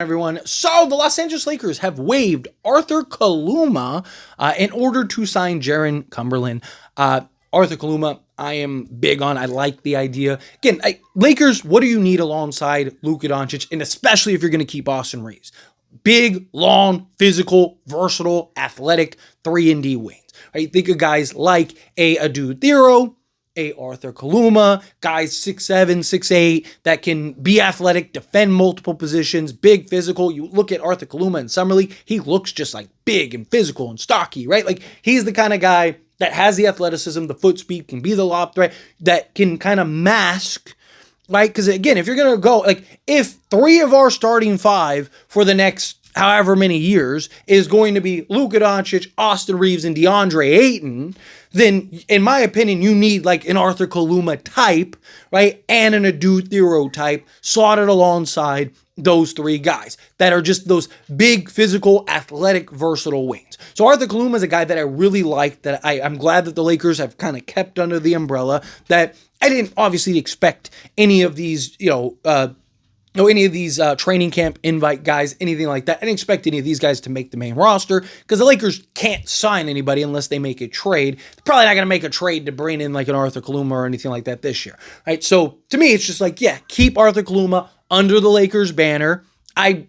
Everyone. So the Los Angeles Lakers have waived Arthur Kaluma in order to sign Jiren Cumberland. Arthur Kaluma, I am big on. I like the idea. Again, Lakers, what do you need alongside Luka Doncic, and especially if you're going to keep Austin Reeves? Big, long, physical, versatile, athletic 3-and-D wings. Right? Think of guys like a Adu Thero, a Arthur Kaluma, guys 6'7", 6'8", that can be athletic, defend multiple positions, big, physical. You look at Arthur Kaluma in Summer League, he looks just like big and physical and stocky, right? Like, he's the kind of guy that has the athleticism, the foot speed, can be the lob threat, that can kind of mask, right? Because again, if you're going to go, like, if 3 of our starting 5 for the next however many years is going to be Luka Doncic, Austin Reeves, and DeAndre Ayton, then in my opinion, you need like an Arthur Kaluma type, right? And an Adu Thero type slotted alongside those 3 guys that are just those big, physical, athletic, versatile wings. So Arthur Kaluma is a guy that I really like, that I'm glad that the Lakers have kind of kept under the umbrella, that I didn't obviously expect any of these, any of these training camp invite guys, anything like that. I didn't expect any of these guys to make the main roster because the Lakers can't sign anybody unless they make a trade. They're probably not going to make a trade to bring in like an Arthur Kaluma or anything like that this year, right? So to me, it's just like, yeah, keep Arthur Kaluma under the Lakers banner. I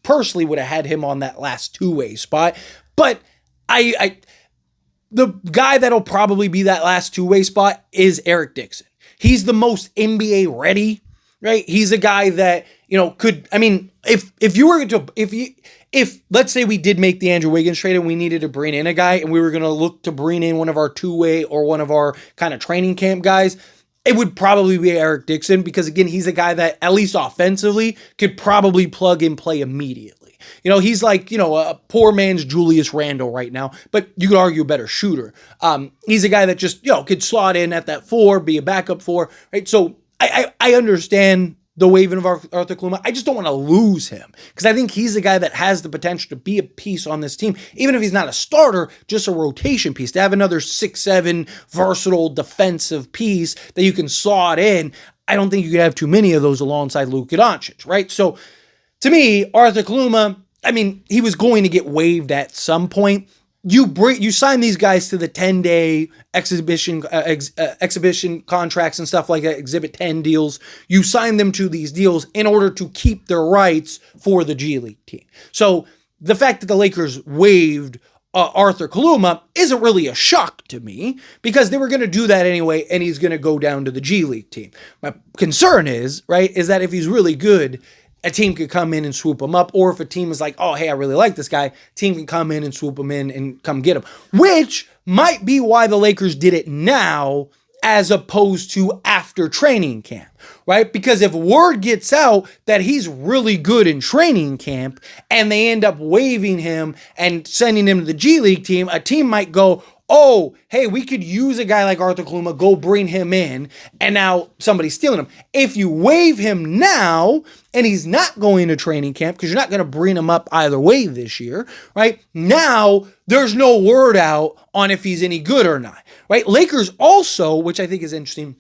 personally would have had him on that last two-way spot, but the guy that'll probably be that last two-way spot is Eric Dixon. He's the most NBA ready, right? He's a guy that, could, I mean, if let's say we did make the Andrew Wiggins trade and we needed to bring in a guy and we were going to look to bring in one of our two-way or one of our kind of training camp guys, it would probably be Eric Dixon, because again, he's a guy that at least offensively could probably plug and play immediately. He's like, a poor man's Julius Randle right now, but you could argue a better shooter. He's a guy that just, could slot in at that 4, be a backup 4, right? So I understand the waiving of Arthur Kaluma. I just don't want to lose him, because I think he's a guy that has the potential to be a piece on this team, even if he's not a starter, just a rotation piece, to have another 6'7", versatile defensive piece that you can slot in. I don't think you could have too many of those alongside Luka Doncic, right? So to me, Arthur Kaluma, I mean, he was going to get waived at some point. You sign these guys to the 10-day exhibition contracts and stuff like that, Exhibit 10 deals. You sign them to these deals in order to keep their rights for the G League team. So the fact that the Lakers waived Arthur Kaluma isn't really a shock to me, because they were going to do that anyway, and he's going to go down to the G League team. My concern is that if he's really good, a team could come in and swoop him up, or if a team is like, oh, hey, I really like this guy, team can come in and swoop him in and come get him, which might be why the Lakers did it now as opposed to after training camp, right? Because if word gets out that he's really good in training camp and they end up waiving him and sending him to the G League team, a team might go, oh, hey, we could use a guy like Arthur Kaluma, go bring him in, and now somebody's stealing him. If you waive him now, and he's not going to training camp, because you're not going to bring him up either way this year, right? Now, there's no word out on if he's any good or not, right? Lakers also, which I think is interesting,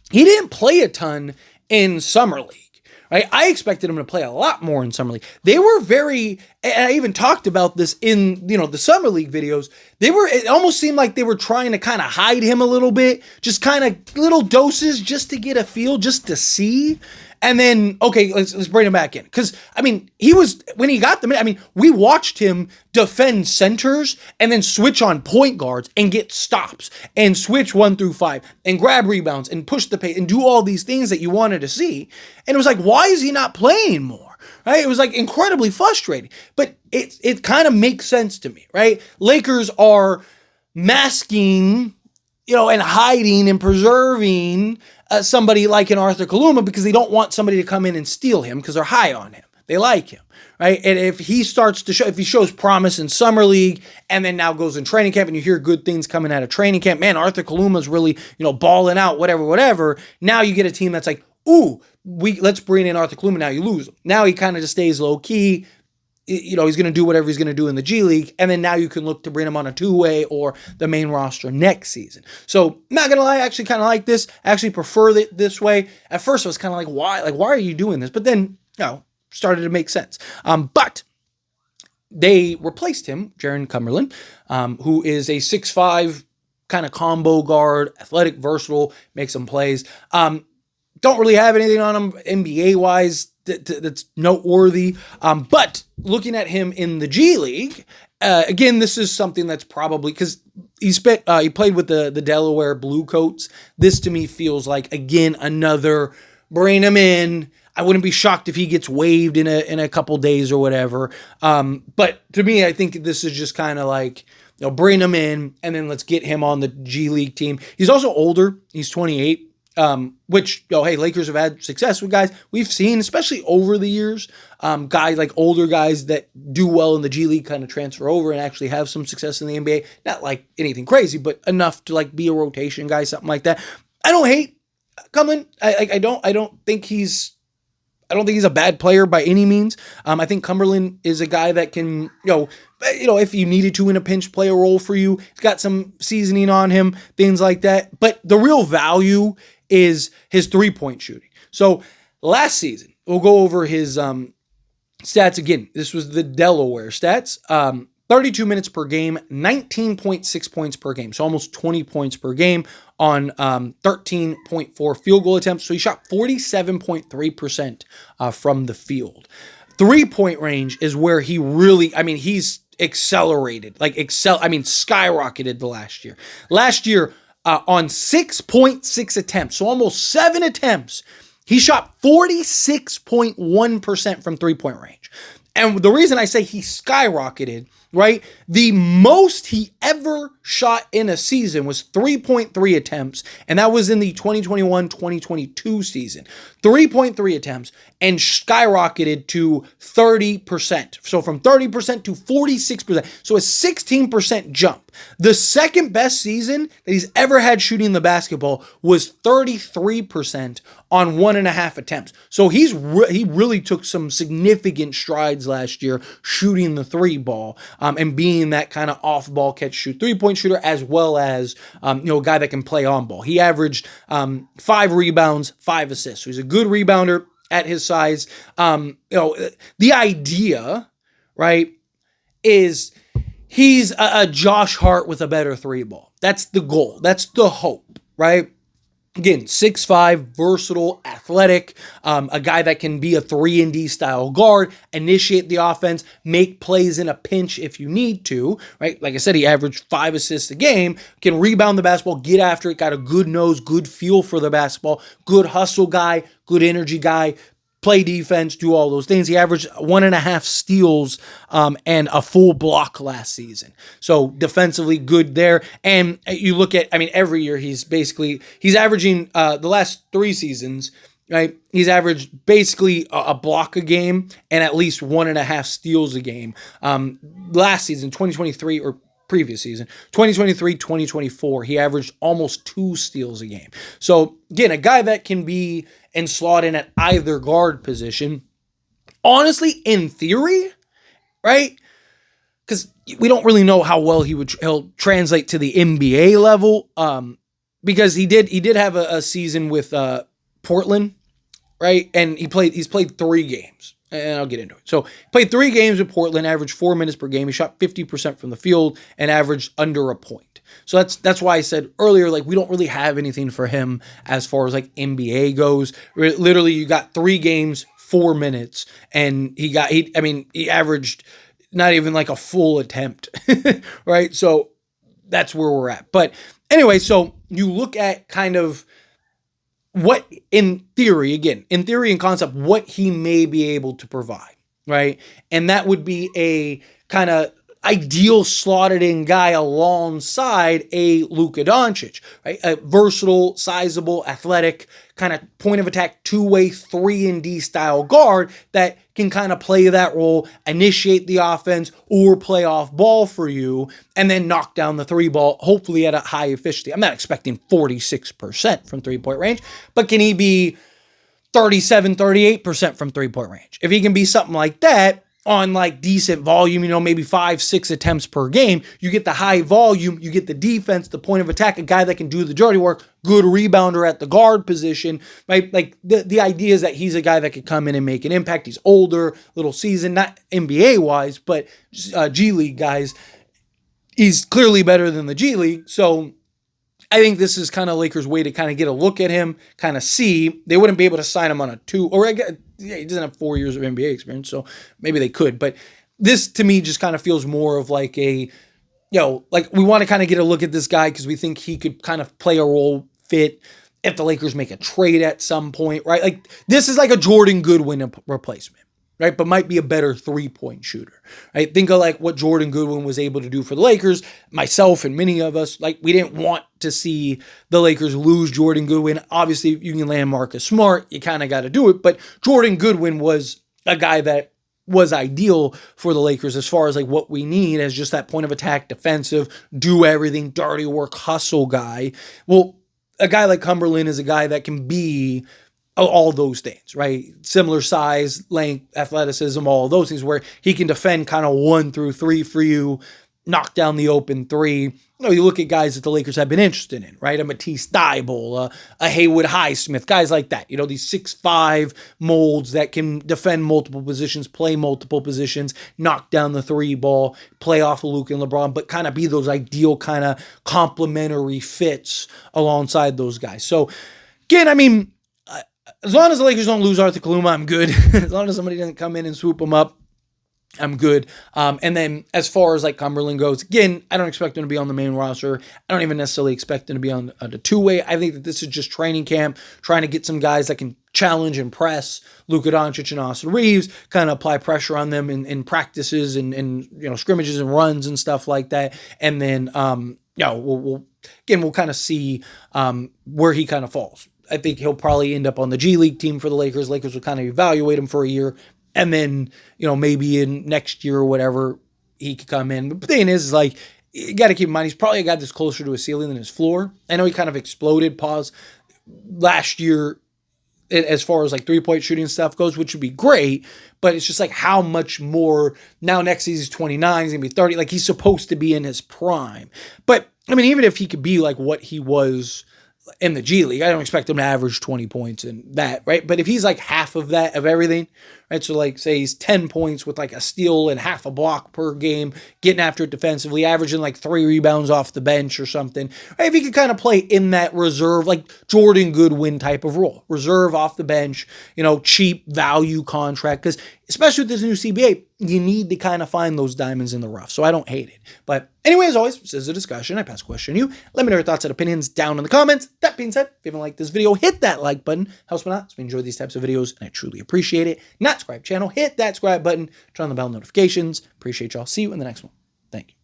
he didn't play a ton in Summer League. Right? I expected him to play a lot more in Summer League. They were and I even talked about this in, the Summer League videos. It almost seemed like they were trying to kind of hide him a little bit, just kind of little doses just to get a feel, just to see. And then, okay, let's bring him back in. Because, when he got them, we watched him defend centers and then switch on point guards and get stops and switch 1 through 5 and grab rebounds and push the pace and do all these things that you wanted to see. And it was like, why is he not playing more? Right? It was like incredibly frustrating. But it kind of makes sense to me, right? Lakers are masking, and hiding and preserving somebody like an Arthur Kaluma, because they don't want somebody to come in and steal him, because they're high on him. They like him, right? And if he starts to if he shows promise in Summer League and then now goes in training camp and you hear good things coming out of training camp, man, Arthur Kaluma's really, balling out, whatever. Now you get a team that's like, ooh, let's bring in Arthur Kaluma. Now you lose him. Now he kind of just stays low key. He's going to do whatever he's going to do in the G League, and then now you can look to bring him on a two-way or the main roster next season. So, not going to lie, I actually kind of like this. I actually prefer it this way. At first, I was kind of like, why? Like, why are you doing this? But then, started to make sense. But they replaced him, Jiren Cumberland, who is a 6'5", kind of combo guard, athletic, versatile, makes some plays. Don't really have anything on him NBA-wise that's noteworthy. But looking at him in the G League, again, this is something that's probably, because he played with the Delaware Bluecoats. This to me feels like, again, another bring him in. I wouldn't be shocked if he gets waived in a couple days or whatever. But to me, I think this is just kind of like, bring him in and then let's get him on the G League team. He's also older. He's 28. Which, hey, Lakers have had success with guys we've seen, especially over the years. Guys like older guys that do well in the G League kind of transfer over and actually have some success in the NBA. Not like anything crazy, but enough to like be a rotation guy, something like that. I don't hate Cumberland. I don't think he's a bad player by any means. I think Cumberland is a guy that can, if you needed to in a pinch, play a role for you. He's got some seasoning on him, things like that. But the real value is his three-point shooting. So last season, we'll go over his stats again. This was the Delaware stats. 32 minutes per game, 19.6 points per game. So almost 20 points per game on 13.4 field goal attempts. So he shot 47.3% from the field. Three-point range is where he really, he's accelerated, skyrocketed the last year. Last year, on 6.6 attempts, so almost 7 attempts, he shot 46.1% from three-point range. And the reason I say he skyrocketed, right? The most he ever shot in a season was 3.3 attempts, and that was in the 2021-2022 season. 3.3 attempts and skyrocketed to 30%. So from 30% to 46%. So a 16% jump. The second best season that he's ever had shooting the basketball was 33% on 1.5 attempts. So he really took some significant strides last year shooting the three ball and being that kind of off-ball catch-shoot three-point shooter, as well as a guy that can play on ball. He averaged 5 rebounds, 5 assists. So he's a good rebounder at his size. The idea, right, is he's a Josh Hart with a better three ball. That's the goal. That's the hope, right? Again, 6'5", versatile, athletic, a guy that can be a 3-and-D style guard, initiate the offense, make plays in a pinch if you need to, right? Like I said, he averaged 5 assists a game, can rebound the basketball, get after it, got a good nose, good feel for the basketball, good hustle guy, good energy guy, play defense, do all those things. He averaged 1.5 steals and a full block last season. So defensively good there. And you look at, every year he's averaging the last 3 seasons, right? He's averaged basically a block a game and at least 1.5 steals a game. Last season, 2023 or previous season, 2023, 2024, he averaged almost 2 steals a game. So again, a guy that can be and slot in at either guard position. Honestly, in theory, right? Because we don't really know how well he'll translate to the NBA level. Because he did have a season with Portland, right? And he's played 3 games. And I'll get into it. So he played 3 games with Portland, averaged 4 minutes per game. He shot 50% from the field and averaged under a point. So that's why I said earlier, we don't really have anything for him as far as NBA goes. Literally, you got 3 games, 4 minutes, and he averaged not even a full attempt, right? So that's where we're at. But anyway, so you look at kind of what, in theory and concept, what he may be able to provide, right? And that would be a kind of ideal slotted in guy alongside a Luka Doncic, right? A versatile, sizable, athletic, kind of point of attack, 2-way, 3-and-D style guard that can kind of play that role, initiate the offense, or play off ball for you, and then knock down the 3 ball, hopefully at a high efficiency. I'm not expecting 46% from 3-point range, but can he be 37, 38% from 3-point range? If he can be something like that, on like decent volume, maybe 5-6 attempts per game. You get the high volume, you get the defense, the point of attack, a guy that can do the dirty work, good rebounder at the guard position, right? Like the idea is that he's a guy that could come in and make an impact. He's older, little seasoned, not NBA wise, but G League guys. He's clearly better than the G League. So I think this is kind of Lakers' way to kind of get a look at him, kind of see. They wouldn't be able to sign him on a 2, or he doesn't have 4 years of NBA experience, so maybe they could. But this, to me, just kind of feels more of like a, like we want to kind of get a look at this guy because we think he could kind of play a role, fit if the Lakers make a trade at some point, right? Like this is like a Jordan Goodwin replacement, right? But might be a better 3-point shooter, right? Think of like what Jordan Goodwin was able to do for the Lakers. Myself and many of us, like we didn't want to see the Lakers lose Jordan Goodwin. Obviously, if you can land Marcus Smart, you kind of got to do it. But Jordan Goodwin was a guy that was ideal for the Lakers as far as like what we need as just that point of attack, defensive, do everything, dirty work, hustle guy. Well, a guy like Cumberland is a guy that can be all those things, right? Similar size, length, athleticism, all those things where he can defend kind of 1 through 3 for you, knock down the open 3. You look at guys that the Lakers have been interested in, right? A Matisse Thybulle, a Haywood Highsmith, guys like that. These 6'5" molds that can defend multiple positions, play multiple positions, knock down the 3 ball, play off of Luka and LeBron, but kind of be those ideal kind of complementary fits alongside those guys. So again, I mean, as long as the Lakers don't lose Arthur Kaluma, I'm good. As long as somebody doesn't come in and swoop him up, I'm good. And then as far as like Cumberland goes, again, I don't expect him to be on the main roster. I don't even necessarily expect him to be on the 2-way. I think that this is just training camp, trying to get some guys that can challenge and press Luka Doncic and Austin Reeves, kind of apply pressure on them in practices and scrimmages and runs and stuff like that. And then we'll kind of see where he kind of falls. I think he'll probably end up on the G League team for the Lakers. Lakers will kind of evaluate him for a year. And then, maybe in next year or whatever, he could come in. But the thing is like, you got to keep in mind, he's probably a guy that's closer to his ceiling than his floor. I know he kind of exploded, last year as far as like 3-point shooting stuff goes, which would be great. But it's just like how much more, now next season he's 29, he's going to be 30. Like he's supposed to be in his prime. But, I mean, even if he could be like what he was in the G League, I don't expect him to average 20 points and that, right? But if he's like half of that, of everything, right? So like say he's 10 points with like a steal and half a block per game, getting after it defensively, averaging like 3 rebounds off the bench or something, right? If he could kind of play in that reserve, like Jordan Goodwin type of role, reserve off the bench, cheap value contract, because especially with this new CBA, you need to kind of find those diamonds in the rough. So I don't hate it. But anyway, as always, this is a discussion. I pass question to you. Let me know your thoughts and opinions down in the comments. That being said, if you haven't liked this video, hit that like button. Helps me out. So we enjoy these types of videos, and I truly appreciate it. Not subscribe channel, hit that subscribe button. Turn on the bell notifications. Appreciate y'all. See you in the next one. Thank you.